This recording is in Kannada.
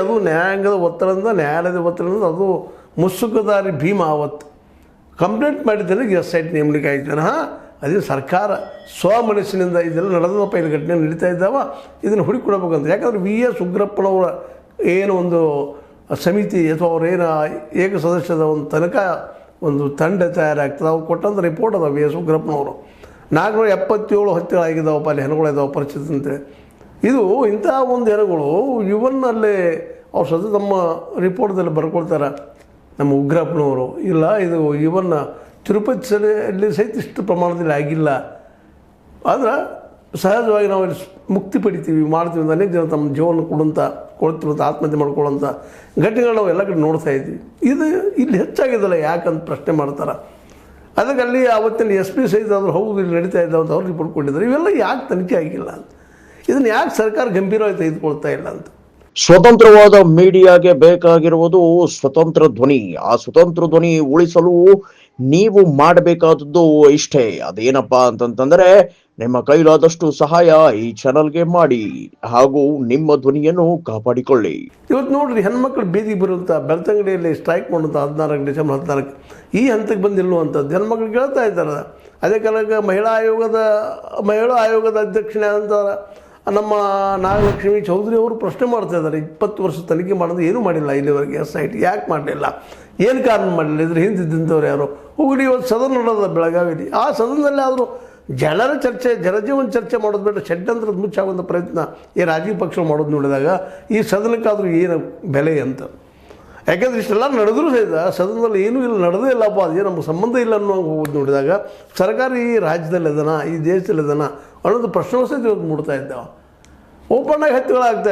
ಅದು ನ್ಯಾಯಾಂಗದ ಒತ್ತಡದಿಂದ ನ್ಯಾಯಾಲಯದ ಒತ್ತಡದಿಂದ ಅದು ಮುಸುಕುದಾರಿ ಭೀಮ ಆವತ್ತು ಕಂಪ್ಲೇಂಟ್ ಮಾಡಿದ್ದೇನೆ ಎಸ್ ಐ ಟಿ ನೇಮಣಿಕೆ ಆಯ್ತಾನೆ. ಅದೇ ಸರ್ಕಾರ ಸ್ವಮನಸ್ಸಿನಿಂದ ಇದೆಲ್ಲ ನಡೆದಪ್ಪ, ಇಲ್ಲಿ ಘಟನೆ ನಡೀತಾ ಇದ್ದಾವ, ಇದನ್ನು ಹುಡುಕಿಕೊಡ್ಬೇಕಂತ. ಯಾಕಂದರೆ ವಿ ಎಸ್ ಉಗ್ರಪ್ಪನವರ ಏನು ಒಂದು ಸಮಿತಿ ಅಥವಾ ಅವ್ರೇನು ಏಕ ಸದಸ್ಯದ ಒಂದು ತನಕ ಒಂದು ತಂಡ ತಯಾರಾಗ್ತದೆ. ಅವ್ರು ಕೊಟ್ಟಂಥ ರಿಪೋರ್ಟ್ ಅದಾವೆ ವಿ ಎಸ್ ಉಗ್ರಪ್ಪನವರು. 477 ಹತ್ಯೆಗಳಾಗಿದ್ದಾವಪ್ಪ ಅಲ್ಲಿ, ಹೆಣಗಳಿದ್ದಾವೆ ಪರಿಸ್ಥಿತಿ ಅಂತೇಳಿ. ಇದು ಇಂಥ ಒಂದು ಹೆಣಗಳು ಇವನ್ನಲ್ಲಿ ಅವ್ರು ಸದ ತಮ್ಮ ರಿಪೋರ್ಟ್ದಲ್ಲಿ ಬರ್ಕೊಳ್ತಾರೆ ನಮ್ಮ ಉಗ್ರಪ್ಪನವರು. ಇಲ್ಲ ಇದು ಇವನ್ನ ತಿರುಪತಿ ಅಲ್ಲಿ ಸಹಿತ ಇಷ್ಟು ಪ್ರಮಾಣದಲ್ಲಿ ಆಗಿಲ್ಲ, ಆದ್ರೆ ಸಹಜವಾಗಿ ನಾವು ಇಲ್ಲಿ ಮುಕ್ತಿ ಪಡಿತೀವಿ ಮಾಡ್ತೀವಿ ಅಂತ ಅನೇಕ ಜನ ತಮ್ಮ ಜೀವನ ಕೊಡ್ತೀವಂತ ಆತ್ಮಹತ್ಯೆ ಮಾಡ್ಕೊಳ್ಳೋಂಥ ಘಟನೆಗಳು ನಾವು ಎಲ್ಲ ಕಡೆ ನೋಡ್ತಾ ಇದ್ದೀವಿ. ಇದು ಇಲ್ಲಿ ಹೆಚ್ಚಾಗಿದ್ದಲ್ಲ ಯಾಕಂತ ಪ್ರಶ್ನೆ ಮಾಡ್ತಾರೆ. ಅದಕ್ಕೆ ಅಲ್ಲಿ ಆವತ್ತಿನ ಎಸ್ ಪಿ ಸಹಿತ ಆದರೂ ಹೌದು ಇಲ್ಲಿ ನಡೀತಾ ಇದ್ದಾವೆ ಅಂತ ಅವ್ರು ರಿಪೋರ್ಟ್ ಕೊಟ್ಟಿದ್ದಾರೆ. ಇವೆಲ್ಲ ಯಾಕೆ ತನಿಖೆ ಆಗಿಲ್ಲ ಅಂತ, ಇದನ್ನು ಯಾಕೆ ಸರ್ಕಾರ ಗಂಭೀರವಾಗಿ ತೆಗೆದುಕೊಳ್ತಾ ಇಲ್ಲ ಅಂತ. ಸ್ವತಂತ್ರವಾದ ಮೀಡಿಯಾಗೆ ಬೇಕಾಗಿರುವುದು ಸ್ವತಂತ್ರ ಧ್ವನಿ. ಆ ಸ್ವತಂತ್ರ ಧ್ವನಿ ಉಳಿಸಲು ನೀವು ಮಾಡಬೇಕಾದದ್ದು ಇಷ್ಟೇ. ಅದೇನಪ್ಪಾ ಅಂತಂತಂದ್ರೆ ನಿಮ್ಮ ಕೈಲಾದಷ್ಟು ಸಹಾಯ ಈ ಚಾನಲ್ಗೆ ಮಾಡಿ ಹಾಗೂ ನಿಮ್ಮ ಧ್ವನಿಯನ್ನು ಕಾಪಾಡಿಕೊಳ್ಳಿ. ಇವತ್ತು ನೋಡ್ರಿ, ಹೆಣ್ಮಕ್ಳು ಬೀದಿಗೆ ಬರುವಂಥ ಬೆಳ್ತಂಗಡಿಯಲ್ಲಿ ಸ್ಟ್ರೈಕ್ ಮಾಡುವಂಥ 16 ಡಿಸೆಂಬರ್ 14 ಈ ಹಂತಕ್ಕೆ ಬಂದಿಲ್ಲುವಂಥದ್ದು ಹೆಣ್ಮಕ್ಳು ಕೇಳ್ತಾ ಇದ್ದಾರೆ. ಅದೇ ಕಾಲಕ್ಕೆ ಮಹಿಳಾ ಆಯೋಗದ ಅಧ್ಯಕ್ಷಣೆ ಅಂತ ನಮ್ಮ ನಾಗಲಕ್ಷ್ಮಿ ಚೌಧರಿ ಅವರು ಪ್ರಶ್ನೆ ಮಾಡ್ತಾ ಇದ್ದಾರೆ. 20 ವರ್ಷ ತನಿಖೆ ಮಾಡೋದು ಏನೂ ಮಾಡಿಲ್ಲ ಇಲ್ಲಿವರೆಗೆ ಎಸ್ ಐ ಟಿ ಯಾಕೆ ಮಾಡಲಿಲ್ಲ, ಏನು ಕಾರಣ ಮಾಡಲಿಲ್ಲ, ಇದ್ರ ಹಿಂದಿದ್ದಂಥವ್ರು ಯಾರು. ಹೋಗಿ ಇವತ್ತು ಸದನ ನೋಡೋದ ಬೆಳಗಾವಿಯಲ್ಲಿ, ಆ ಸದನದಲ್ಲಿ ಆದರೂ ಜನರ ಚರ್ಚೆ ಜನಜೀವನ ಚರ್ಚೆ ಮಾಡೋದು ಬೇಡ, ಷಡ್ಯಂತ್ರದ ಮುಚ್ಚಾಗುವಂಥ ಪ್ರಯತ್ನ ಈ ರಾಜಕೀಯ ಪಕ್ಷಗಳು ಮಾಡೋದು ನೋಡಿದಾಗ ಈ ಸದನಕ್ಕಾದರೂ ಏನು ಬೆಲೆ ಅಂತ. ಯಾಕೆಂದರೆ ಇಷ್ಟೆಲ್ಲ ನಡೆದರೂ ಸಹಿತ ಸದನದಲ್ಲಿ ಏನೂ ಇಲ್ಲ, ನಡೆದೇ ಇಲ್ಲಪ್ಪ, ಅದೇ ನಮ್ಗೆ ಸಂಬಂಧ ಇಲ್ಲ ಅನ್ನೋ ಹೋಗೋದು ನೋಡಿದಾಗ ಸರ್ಕಾರ ಈ ರಾಜ್ಯದಲ್ಲಿ ಅದನ ಈ ದೇಶದಲ್ಲಿ ಅದನ ಅನ್ನೋದು ಪ್ರಶ್ನೆ ಸಹಿತ ಇವತ್ತು ಮೂಡ್ತಾ ಇದ್ದಾವೆ. ಓಪನ್ ಆಗಿ ಹತ್ಯೆಗಳಾಗ್ತಾ